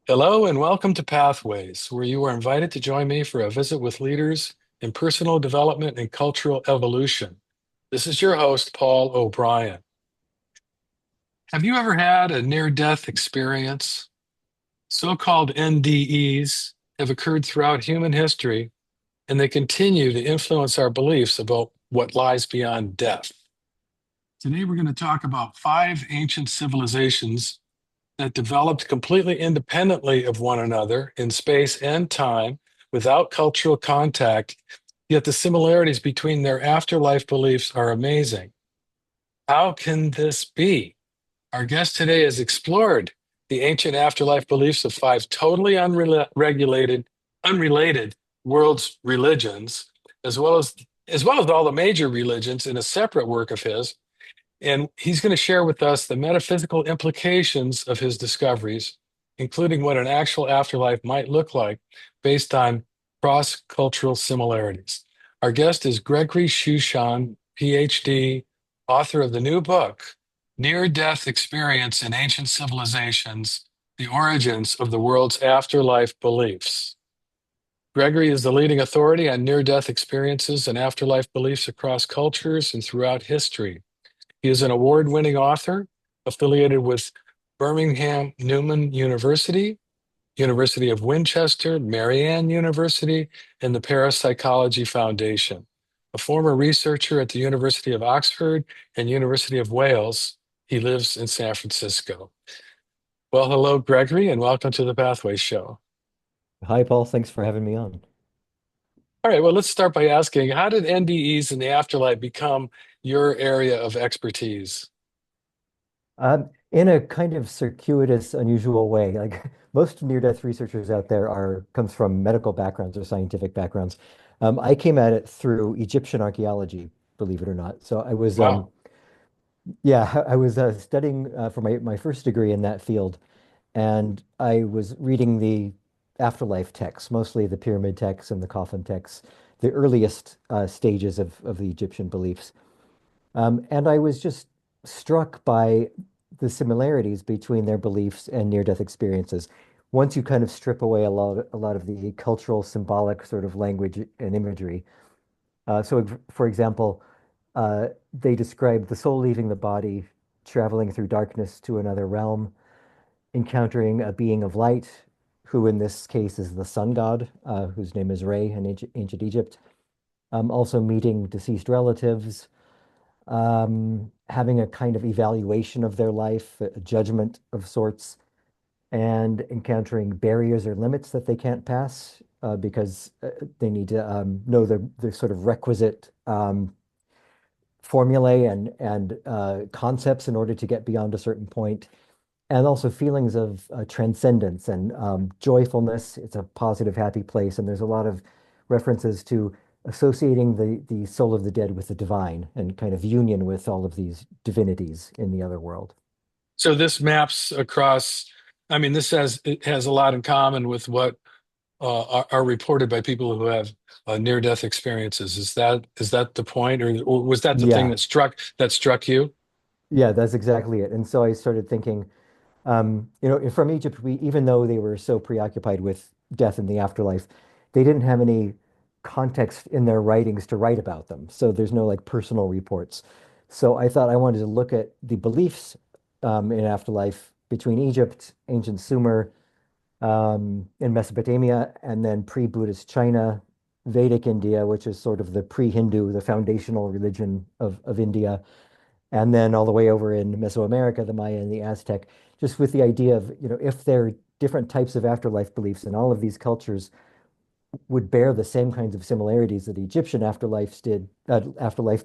Hello and welcome to Pathways, where you are invited to join me for a visit with leaders in personal development and cultural evolution. This is your host, Paul O'Brien. Have you ever had a near-death experience? So-called NDEs have occurred throughout human history, and they continue to influence our beliefs about what lies beyond death. Today, we're going to talk about five ancient civilizations that developed completely independently of one another in space and time without cultural contact, yet the similarities between their afterlife beliefs are amazing. How can this be? Our guest today has explored the ancient afterlife beliefs of five totally unrelated world's religions, as well as all the major religions in a separate work of his, and he's going to share with us the metaphysical implications of his discoveries, including what an actual afterlife might look like based on cross cultural similarities. Our guest is Gregory Shushan, PhD, author of the new book, Near Death Experience in Ancient Civilizations: The Origins of the World's Afterlife Beliefs. Gregory is the leading authority on near death experiences and afterlife beliefs across cultures and throughout history. He is an award-winning author affiliated with Birmingham Newman University, University of Winchester, Marianne University, and the Parapsychology Foundation. A former researcher at the University of Oxford and University of Wales, he lives in San Francisco. Well, hello, Gregory, and welcome to the Pathways Show. Hi, Paul. Thanks for having me on. All right, well, let's start by asking, how did NDEs in the afterlife become your area of expertise? In a kind of circuitous, unusual way, like most near-death researchers out there comes from medical backgrounds or scientific backgrounds. I came at it through Egyptian archaeology, believe it or not. So Wow. yeah, I was studying for my first degree in that field, and I was reading the afterlife texts, mostly the pyramid texts and the coffin texts, the earliest stages of the Egyptian beliefs. And I was just struck by the similarities between their beliefs and near-death experiences. Once you kind of strip away a lot of the cultural, symbolic sort of language and imagery. For example, they describe the soul leaving the body, traveling through darkness to another realm, encountering a being of light, who in this case is the sun god, whose name is Re in ancient Egypt. Also meeting deceased relatives, having a kind of evaluation of their life, a judgment of sorts, and encountering barriers or limits that they can't pass because they need to know the sort of requisite formulae and concepts in order to get beyond a certain point. And also feelings of transcendence and joyfulness. It's a positive, happy place, and there's a lot of references to associating the soul of the dead with the divine and kind of union with all of these divinities in the other world. So this maps across, I mean, it has a lot in common with what are reported by people who have near-death experiences. Is that the point, or was that the thing Yeah, that struck you? yeah, that's exactly it. And so I started thinking, from Egypt, even though they were so preoccupied with death and the afterlife, they didn't have any context in their writings to write about them. So there's no like personal reports. So I thought I wanted to look at the beliefs in afterlife between Egypt, ancient Sumer, in Mesopotamia, and then pre-Buddhist China, Vedic India, which is sort of the pre-Hindu, the foundational religion of India, and then all the way over in Mesoamerica, the Maya and the Aztec, just with the idea of, if there are different types of afterlife beliefs in all of these cultures would bear the same kinds of similarities that Egyptian afterlife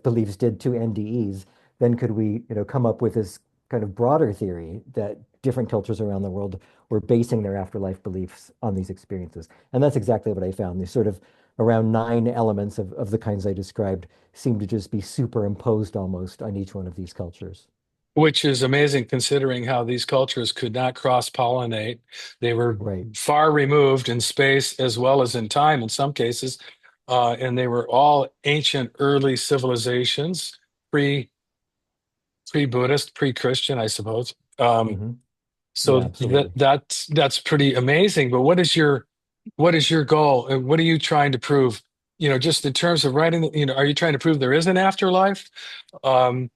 beliefs did to NDEs, then could we, come up with this kind of broader theory that different cultures around the world were basing their afterlife beliefs on these experiences. And that's exactly what I found. These sort of around nine elements of the kinds I described seem to just be superimposed almost on each one of these cultures. Which is amazing considering how these cultures could not cross-pollinate. They were Right. far removed in space as well as in time in some cases, and they were all ancient early civilizations, pre pre-Buddhist, pre-Christian, I suppose. Hmm. Yeah, So absolutely. that's pretty amazing. But what is your goal? And what are you trying to prove? Just in terms of writing, are you trying to prove there is an afterlife? Um,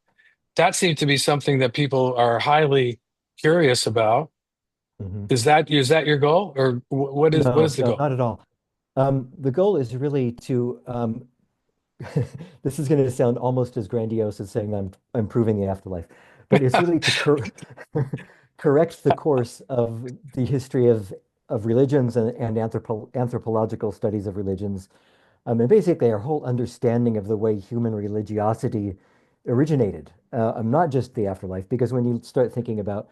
that seems to be something that people are highly curious about. Hmm. Is that your goal, or what is No, the no, goal? not at all. The goal is really to this is going to sound almost as grandiose as saying I'm proving the afterlife, but it's really to correct the course of the history of religions and anthropological studies of religions, and basically our whole understanding of the way human religiosity originated. Not just the afterlife, because when you start thinking about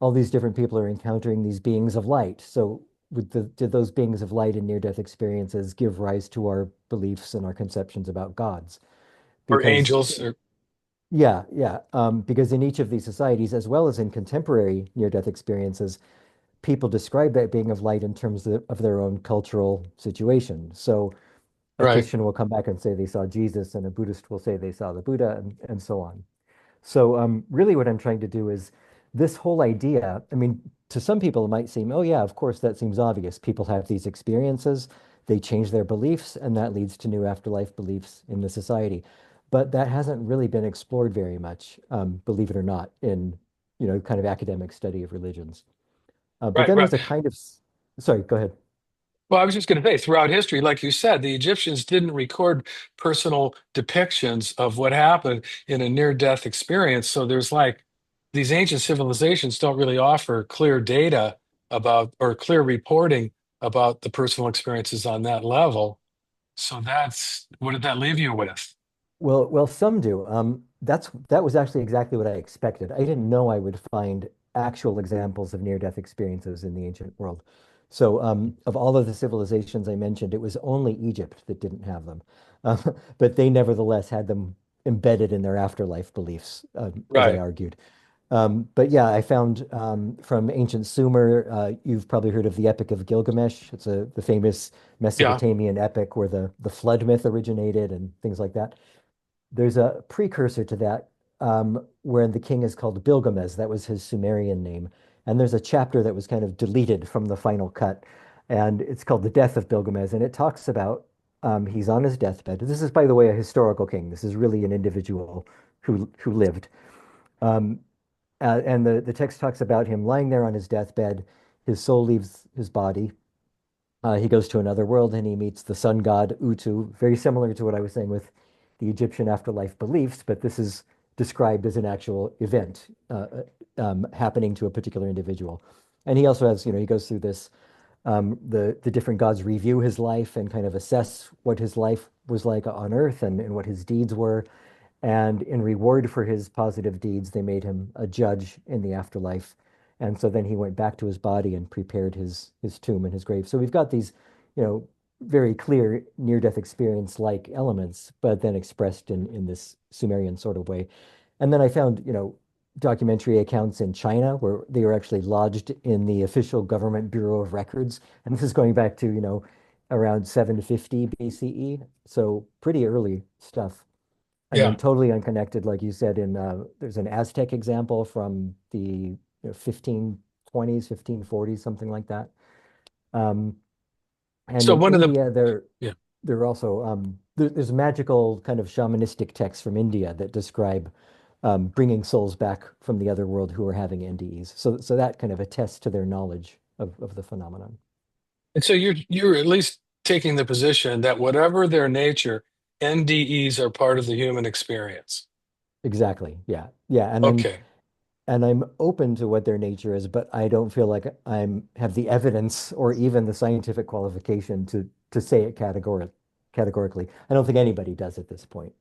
all these different people are encountering these beings of light. So did those beings of light and near-death experiences give rise to our beliefs and our conceptions about gods? Or Because angels? Or yeah, yeah, because in each of these societies, as well as in contemporary near-death experiences, people describe that being of light in terms of their own cultural situation. So a right? Christian will come back and say they saw Jesus, and a Buddhist will say they saw the Buddha, and so on. So, really, what I'm trying to do is this whole idea. I mean, to some people, it might seem, oh, yeah, of course, that seems obvious. People have these experiences, they change their beliefs, and that leads to new afterlife beliefs in the society. But that hasn't really been explored very much, believe it or not, in, kind of academic study of religions. But Right, then right. there's a kind of, sorry, go ahead. Well, I was just going to say, throughout history, like you said, the Egyptians didn't record personal depictions of what happened in a near-death experience. So there's like these ancient civilizations don't really offer clear data about or clear reporting about the personal experiences on that level. So that's what did that leave you with? Well, some do. That was actually exactly what I expected. I didn't know I would find actual examples of near-death experiences in the ancient world. So, of all of the civilizations I mentioned, it was only Egypt that didn't have them, but they nevertheless had them embedded in their afterlife beliefs, as I Right. argued. But yeah, I found from ancient Sumer, you've probably heard of the Epic of Gilgamesh. It's the famous Yeah. Mesopotamian epic where the flood myth originated and things like that. There's a precursor to that where the king is called Bilgamesh. That was his Sumerian name. And there's a chapter that was kind of deleted from the final cut. And it's called The Death of Bilgamesh. And it talks about he's on his deathbed. This is, by the way, a historical king. This is really an individual who lived. Um, and the text talks about him lying there on his deathbed. His soul leaves his body. He goes to another world and he meets the sun god Utu, very similar to what I was saying with the Egyptian afterlife beliefs, but this is described as an actual event happening to a particular individual. And he also has, he goes through this. The different gods review his life and kind of assess what his life was like on Earth and what his deeds were. And in reward for his positive deeds, they made him a judge in the afterlife. And so then he went back to his body and prepared his tomb and his grave. So we've got these, you know, very clear near-death experience like elements, but then expressed in this Sumerian sort of way. And then I found, documentary accounts in China where they were actually lodged in the official government Bureau of Records. And this is going back to, around 750 BCE. So pretty early stuff. And then Yeah. totally unconnected, like you said, there's an Aztec example from the 1520s, 1540s, something like that. Um, and So in one of the India, yeah. there are also there's magical kind of shamanistic texts from India that describe bringing souls back from the other world who are having NDEs. So that kind of attests to their knowledge of the phenomenon. And so you're at least taking the position that whatever their nature, NDEs are part of the human experience. Exactly. Yeah. Yeah. Okay. And I'm open to what their nature is, but I don't feel like I'm have the evidence or even the scientific qualification to say it categorically. I don't think anybody does at this point.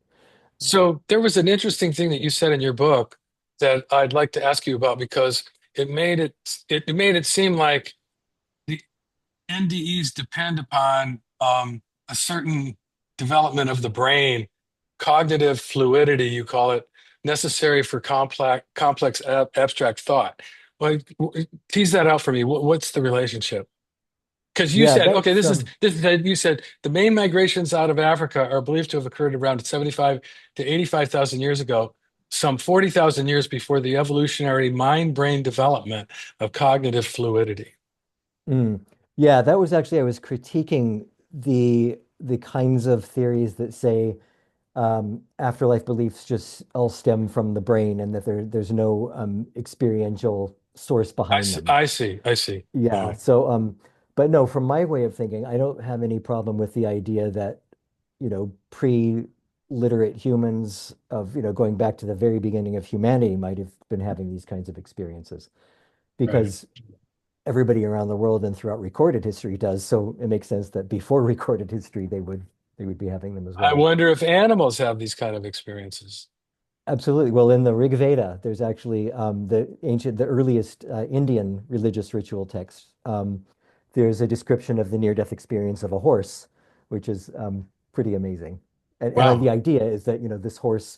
So there was an interesting thing that you said in your book that I'd like to ask you about because it made it seem like the NDEs depend upon a certain development of the brain, cognitive fluidity, you call it, necessary for complex abstract thought. Well, tease that out for me. What's the relationship? Because you Yeah, said, okay, that's this is you said the main migrations out of Africa are believed to have occurred around 75 to 85,000 years ago. some 40,000 years before the evolutionary mind-brain development of cognitive fluidity. Mm. Yeah, that was actually I was critiquing the kinds of theories that say afterlife beliefs just all stem from the brain and that there's no experiential source behind them. I see. Yeah, Uh-huh. so but no, from my way of thinking, I don't have any problem with the idea that, pre-literate humans of, going back to the very beginning of humanity might have been having these kinds of experiences Right. because everybody around the world and throughout recorded history does. So it makes sense that before recorded history they would be having them as I well. wonder if animals have these kind of experiences. Absolutely. Well, in the Rig Veda, there's actually the earliest Indian religious ritual text. There's a description of the near-death experience of a horse, which is pretty amazing. And the Wow. idea is that, this horse,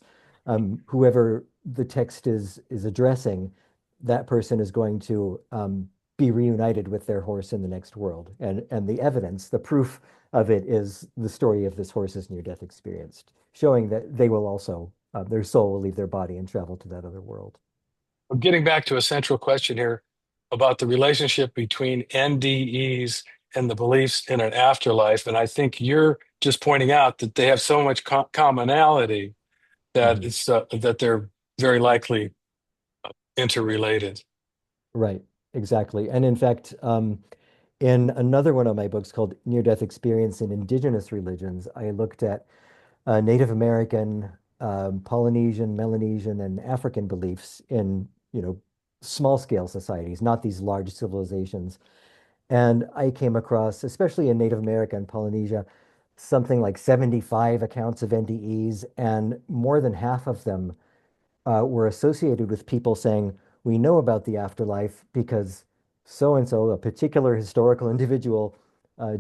whoever the text is addressing, that person is going to be reunited with their horse in the next world. And the evidence, the proof of it is the story of this horse's near-death experience, showing that they will also their soul will leave their body and travel to that other world. I'm getting back to a central question here about the relationship between NDEs and the beliefs in an afterlife. And I think you're just pointing out that they have so much commonality that Mhm. that they're very likely interrelated. Right, exactly. And in fact, in another one of my books called Near-Death Experience in Indigenous Religions, I looked at Native American, Polynesian, Melanesian, and African beliefs in, small scale societies, not these large civilizations. And I came across, especially in Native America and Polynesia, something like 75 accounts of NDEs, and more than half of them were associated with people saying, we know about the afterlife because so and so, a particular historical individual,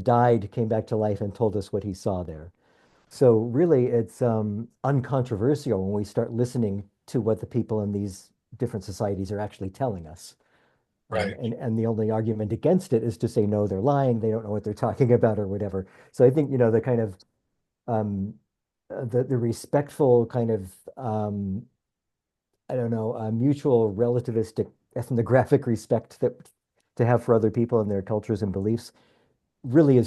died, came back to life, and told us what he saw there. So really, it's uncontroversial when we start listening to what the people in these different societies are actually telling us. Right. And the only argument against it is to say, no, they're lying, they don't know what they're talking about or whatever. So I think, the kind of um, the respectful kind of I don't know, mutual relativistic ethnographic respect that to have for other people and their cultures and beliefs really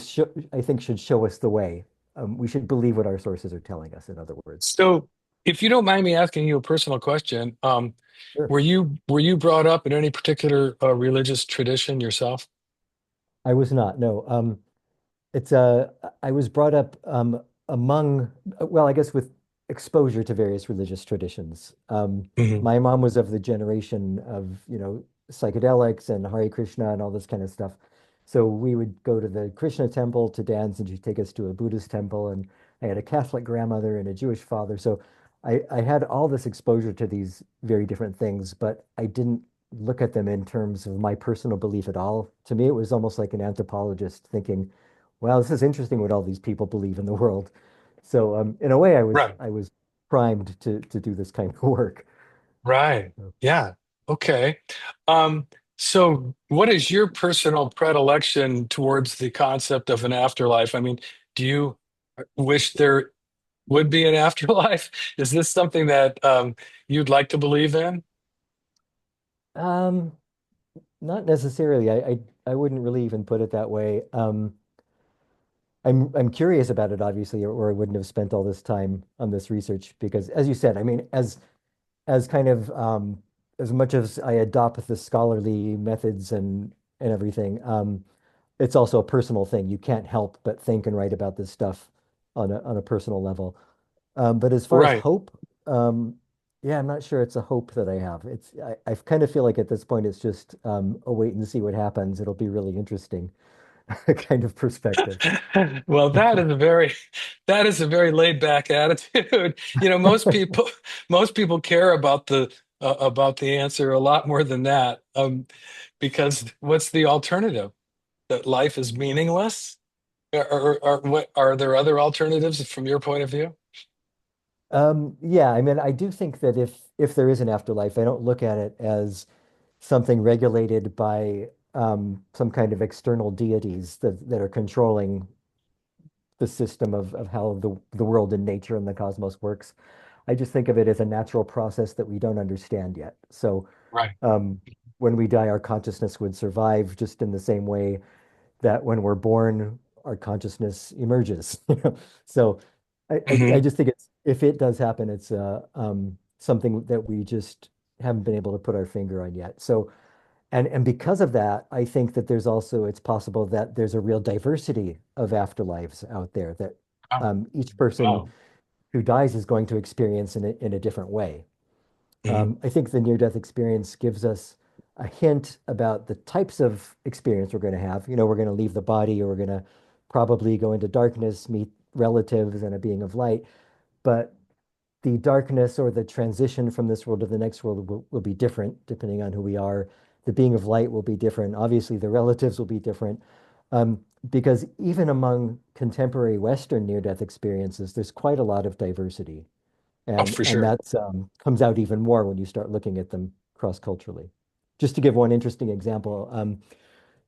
I think should show us the way. We should believe what our sources are telling us, in other words. So, if you don't mind me asking you a personal question, Sure. were you brought up in any particular religious tradition yourself? I was not, no. It's I was brought up among, well, I guess with exposure to various religious traditions. Hmm. My mom was of the generation of, psychedelics and Hare Krishna and all this kind of stuff. So we would go to the Krishna temple to dance, and she'd take us to a Buddhist temple. And I had a Catholic grandmother and a Jewish father. So I had all this exposure to these very different things, but I didn't look at them in terms of my personal belief at all. To me, it was almost like an anthropologist thinking, wow, this is interesting what all these people believe in the world. So in a way, I was Right. I was primed to do this kind of work. Right. Yeah. Okay. Um, so what is your personal predilection towards the concept of an afterlife? I mean, do you wish there would be an afterlife? Is this something that you'd like to believe in? Um, Not necessarily. I wouldn't really even put it that way. I'm curious about it, obviously, or I wouldn't have spent all this time on this research because, as you said, I mean, as kind of as much as I adopt the scholarly methods and everything, it's also a personal thing. You can't help but think and write about this stuff on a personal level. But as far as Right. hope, yeah, I'm not sure it's a hope that I have. I kind of feel like at this point it's just a wait and see what happens. It'll be really interesting kind of perspective. Well, that is a very laid back attitude. You know, most people care about the answer a lot more than that. Because what's the alternative? That life is meaningless? Or what are there other alternatives from your point of view? Yeah, I mean, I do think that if there is an afterlife, I don't look at it as something regulated by some kind of external deities that are controlling the system of how the world and nature and the cosmos works. I just think of it as a natural process that we don't understand yet. So Right. um, when we die, our consciousness would survive just in the same way that when we're born, our consciousness emerges. So I Hmm. just think it's if it does happen, it's something that we just haven't been able to put our finger on yet. So and because of that, I think that there's also it's possible that there's a real diversity of afterlives out there that Wow. each person Wow. who dies is going to experience in a different way. Hmm. I think the near-death experience gives us a hint about the types of experience we're going to have. We're going to leave the body, or we're going to probably go into darkness, meet relatives and a being of light. But the darkness or the transition from this world to the next world will be different depending on who we are. The being of light will be different. Obviously, the relatives will be different. Because even among contemporary Western near-death experiences, there's quite a lot of diversity. Oh, And for and sure. that's comes out even more when you start looking at them cross-culturally. Just to give one interesting example,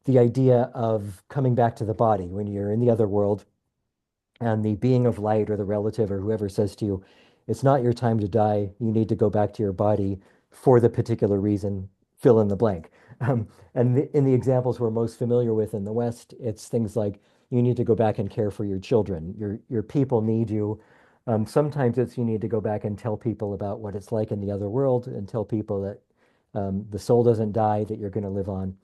the idea of coming back to the body when you're in the other world, and the being of light or the relative or whoever says to you, it's not your time to die. You need to go back to your body for the particular reason, fill in the blank. In the examples we're most familiar with in the West, it's things like you need to go back and care for your children. Your people need you. Sometimes it's you need to go back and tell people about what it's like in the other world and tell people that the soul doesn't die, that you're going to live on.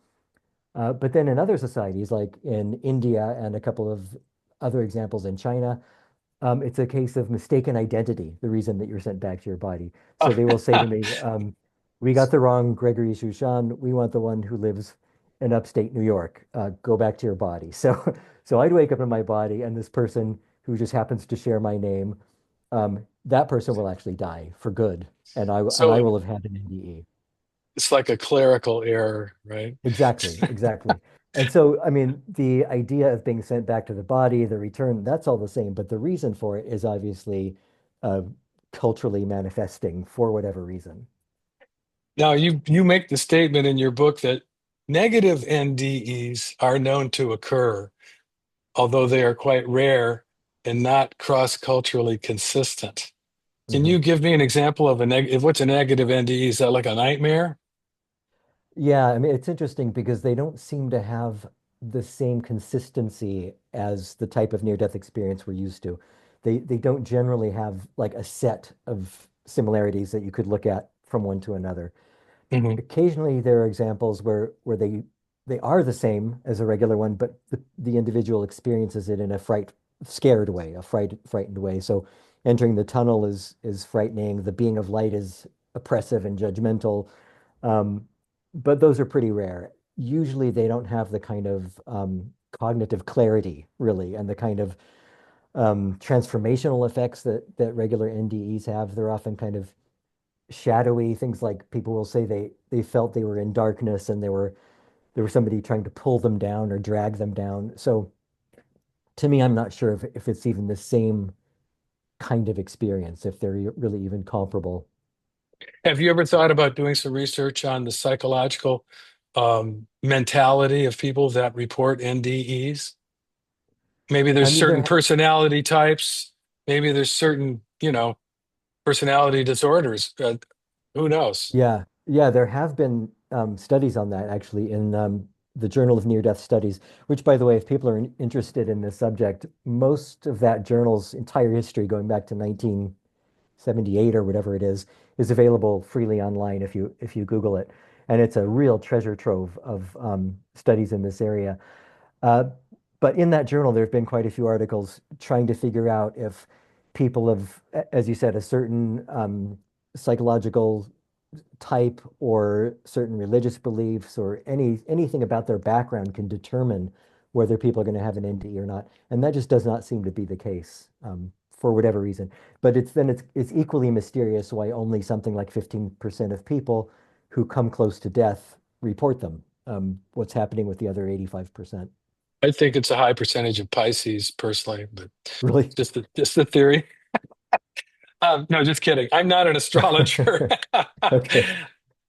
But then in other societies, like in India and a couple of other examples in China, it's a case of mistaken identity, the reason that you're sent back to your body. So they will say to me, we got the wrong Gregory Shushan. We want the one who lives in upstate New York. Go back to your body. So I'd wake up in my body, and this person who just happens to share my name, that person will actually die for good, and I So will have had an NDE. it's like a clerical error, right? Exactly, exactly. And so, I mean, the idea of being sent back to the body, the return, that's all the same. But the reason for it is obviously uh, culturally manifesting for whatever reason. Now, you make the statement in your book that negative NDEs are known to occur, although they are quite rare and not cross-culturally consistent. Can Mhm. you give me an example of a negative? What's a negative NDE? Is that like a nightmare? Yeah, I mean, it's interesting because they don't seem to have the same consistency as the type of near-death experience we're used to. They don't generally have like a set of similarities that you could look at from one to another. Hmm. Occasionally there are examples where they are the same as a regular one, but the individual experiences it in a scared way, a frightened way. So entering the tunnel is frightening. The being of light is oppressive and judgmental. Um, but those are pretty rare. Usually they don't have the kind of cognitive clarity, really, and the kind of transformational effects that regular NDEs have. They're often kind of shadowy things, like people will say they felt they were in darkness and there was somebody trying to pull them down or drag them down. So to me, I'm not sure if it's even the same kind of experience, if they're really even comparable. Have you ever thought about doing some research on the psychological mentality of people that report NDEs? Maybe I there's mean, certain personality types. Maybe there's certain, personality disorders. Who knows? yeah, there have been studies on that actually in the Journal of Near-Death Studies, which, by the way, if people are interested in this subject, most of that journal's entire history, going back to 1978 or whatever it is available freely online if you Google it, and it's a real treasure trove of studies in this area. Uh, but in that journal, there have been quite a few articles trying to figure out if people of, as you said, a certain psychological type or certain religious beliefs or anything about their background can determine whether people are going to have an NDE or not. And that just does not seem to be the case for whatever reason. But it's equally mysterious why only something like 15% of people who come close to death report them. What's happening with the other 85%? I think it's a high percentage of Pisces personally, but Really? just the theory. No, just kidding. I'm not an astrologer. Okay.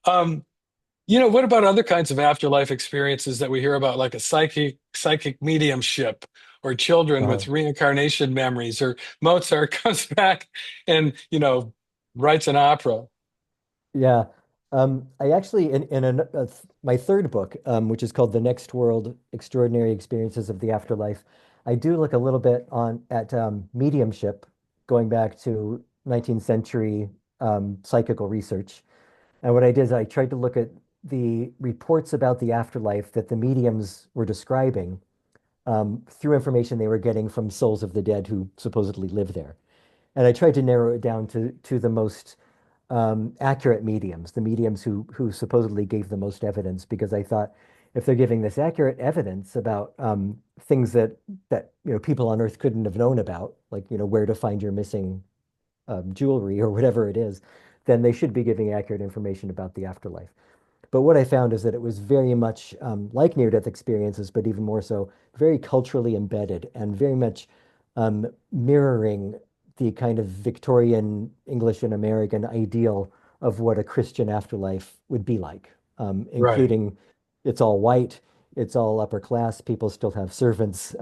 Um, what about other kinds of afterlife experiences that we hear about, like a psychic mediumship, or children Uh, with reincarnation memories, or Mozart comes back and, writes an opera. Yeah. I actually, my third book, which is called The Next World: Extraordinary Experiences of the Afterlife, I do look a little bit on at mediumship, going back to 19th century psychical research. And what I did is I tried to look at the reports about the afterlife that the mediums were describing through information they were getting from souls of the dead who supposedly live there. And I tried to narrow it down to the most accurate mediums, the mediums who supposedly gave the most evidence, because I thought if they're giving this accurate evidence about things that people on Earth couldn't have known about, like where to find your missing jewelry or whatever it is, then they should be giving accurate information about the afterlife. But what I found is that it was very much like near-death experiences, but even more so, very culturally embedded and very much mirroring the kind of Victorian English and American ideal of what a Christian afterlife would be like, Right. including it's all white, it's all upper class, people still have servants,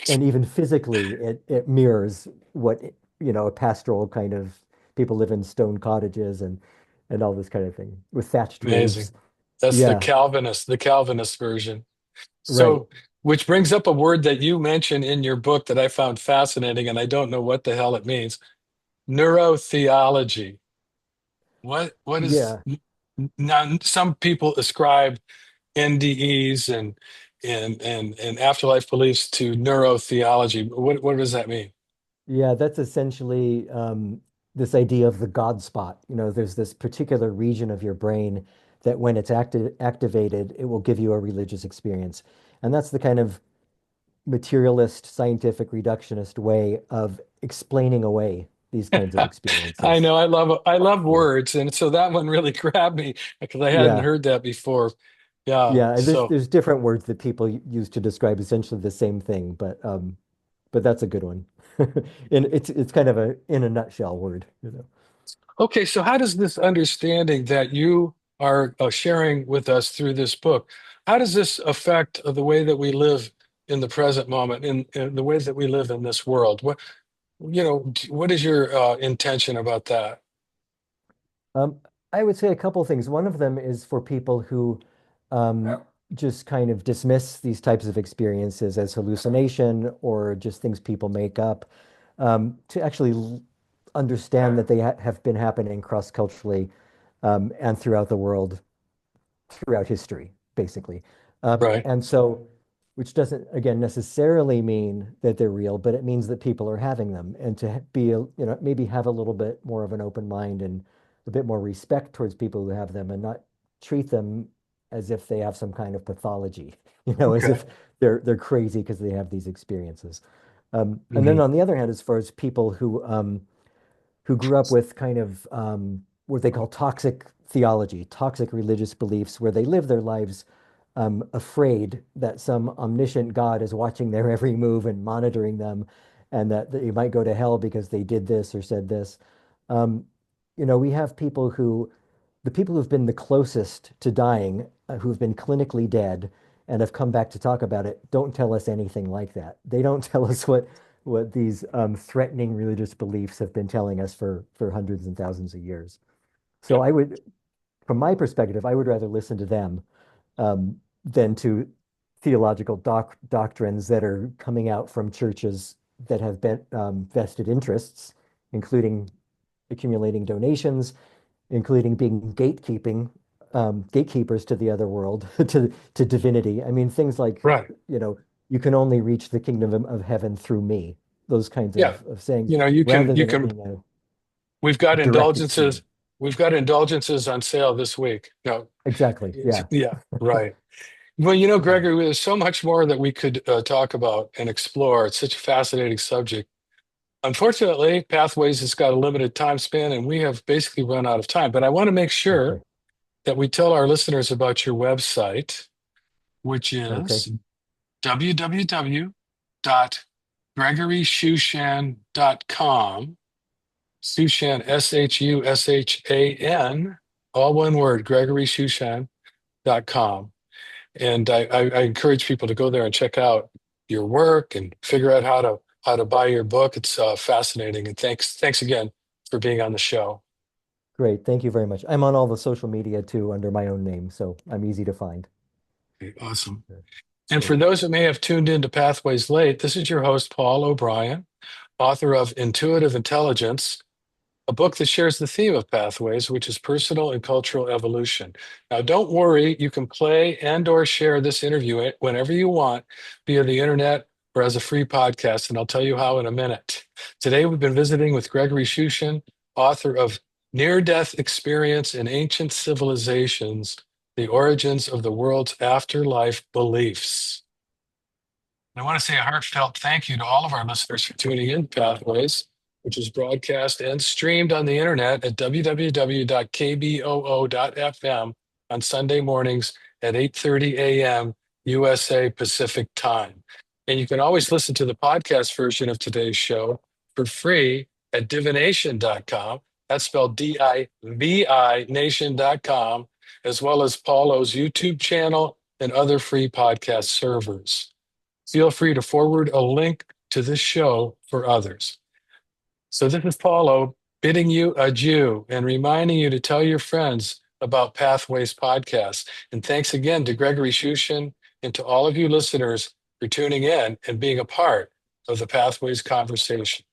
and even physically, it mirrors what a pastoral kind of people live in stone cottages and all this kind of thing with thatched roofs. Amazing. That's Yeah, The Calvinist version. right. So, which brings up a word that you mentioned in your book that I found fascinating, and I don't know what the hell it means. Neurotheology. What is Yeah. now some people ascribe NDEs and afterlife beliefs to neurotheology. What does that mean? Yeah, that's essentially this idea of the God spot. There's this particular region of your brain that when it's activated, it will give you a religious experience. And that's the kind of materialist, scientific, reductionist way of explaining away these kinds of I experiences. know I love Yeah. words, and so that one really grabbed me because I hadn't Yeah. heard that before. Yeah, Yeah, and there's so there's different words that people use to describe essentially the same thing, but that's a good one. And it's kind of a in a nutshell word. okay, so how does this understanding that you are sharing with us through this book, how does this affect the way that we live in the present moment, in the way that we live in this world? What is your intention about that? Um, I would say a couple of things. One of them is for people who um, just kind of dismiss these types of experiences as hallucination or just things people make up, to actually understand that they have been happening cross-culturally and throughout the world throughout history, basically. Right. And so, which doesn't, again, necessarily mean that they're real, but it means that people are having them and to be, maybe have a little bit more of an open mind and a bit more respect towards people who have them and not treat them as if they have some kind of pathology, as Okay. if they're crazy because they have these experiences. And then Hmm. on the other hand, as far as people who grew up with kind of what they call toxic theology, toxic religious beliefs, where they live their lives afraid that some omniscient God is watching their every move and monitoring them, and that they might go to hell because they did this or said this. Um, we have the people who've been the closest to dying, who've been clinically dead and have come back to talk about it, don't tell us anything like that. They don't tell us what these threatening religious beliefs have been telling us for hundreds and thousands of years. So Yep. I would, from my perspective, I would rather listen to them than to theological doctrines that are coming out from churches that have been vested interests, including accumulating donations, including being gatekeepers to the other world, to divinity. I mean, things like, Right. you know, you can only reach the kingdom of heaven through me. Those kinds Yeah. of sayings, You can rather you than it can being a we've got directed to indulgences. me. We've got indulgences on sale this week. No, Exactly. Yeah. yeah, right. Well, Yeah. Gregory, there's so much more that we could talk about and explore. It's such a fascinating subject. Unfortunately, Pathways has got a limited time span, and we have basically run out of time. But I want to make sure Okay. that we tell our listeners about your website, which Okay. is www.gregoryshushan.com. Shushan, Shushan, all one word, gregoryshushan.com. And I encourage people to go there and check out your work and figure out how to buy your book. It's fascinating. And thanks again for being on the show. Great. Thank you very much. I'm on all the social media too under my own name, so I'm easy to find. Okay, awesome. Sure. And for Great. those that may have tuned into Pathways late, this is your host, Paul O'Brien, author of Intuitive Intelligence, a book that shares the theme of pathways, which is personal and cultural evolution. Now, don't worry, you can play and or share this interview whenever you want via the internet or as a free podcast, and I'll tell you how in a minute. Today, we've been visiting with Gregory Shushan, author of Near-Death Experience in Ancient Civilizations, The Origins of the World's Afterlife Beliefs. I want to say a heartfelt thank you to all of our listeners for tuning in to Pathways, which is broadcast and streamed on the internet at www.kboo.fm on Sunday mornings at 8:30 a.m. USA Pacific Time. And you can always listen to the podcast version of today's show for free at divination.com. That's spelled DIVI nation.com, as well as Paulo's YouTube channel and other free podcast servers. Feel free to forward a link to this show for others. So this is Paulo bidding you adieu and reminding you to tell your friends about Pathways Podcast. And thanks again to Gregory Shushan and to all of you listeners for tuning in and being a part of the Pathways conversation.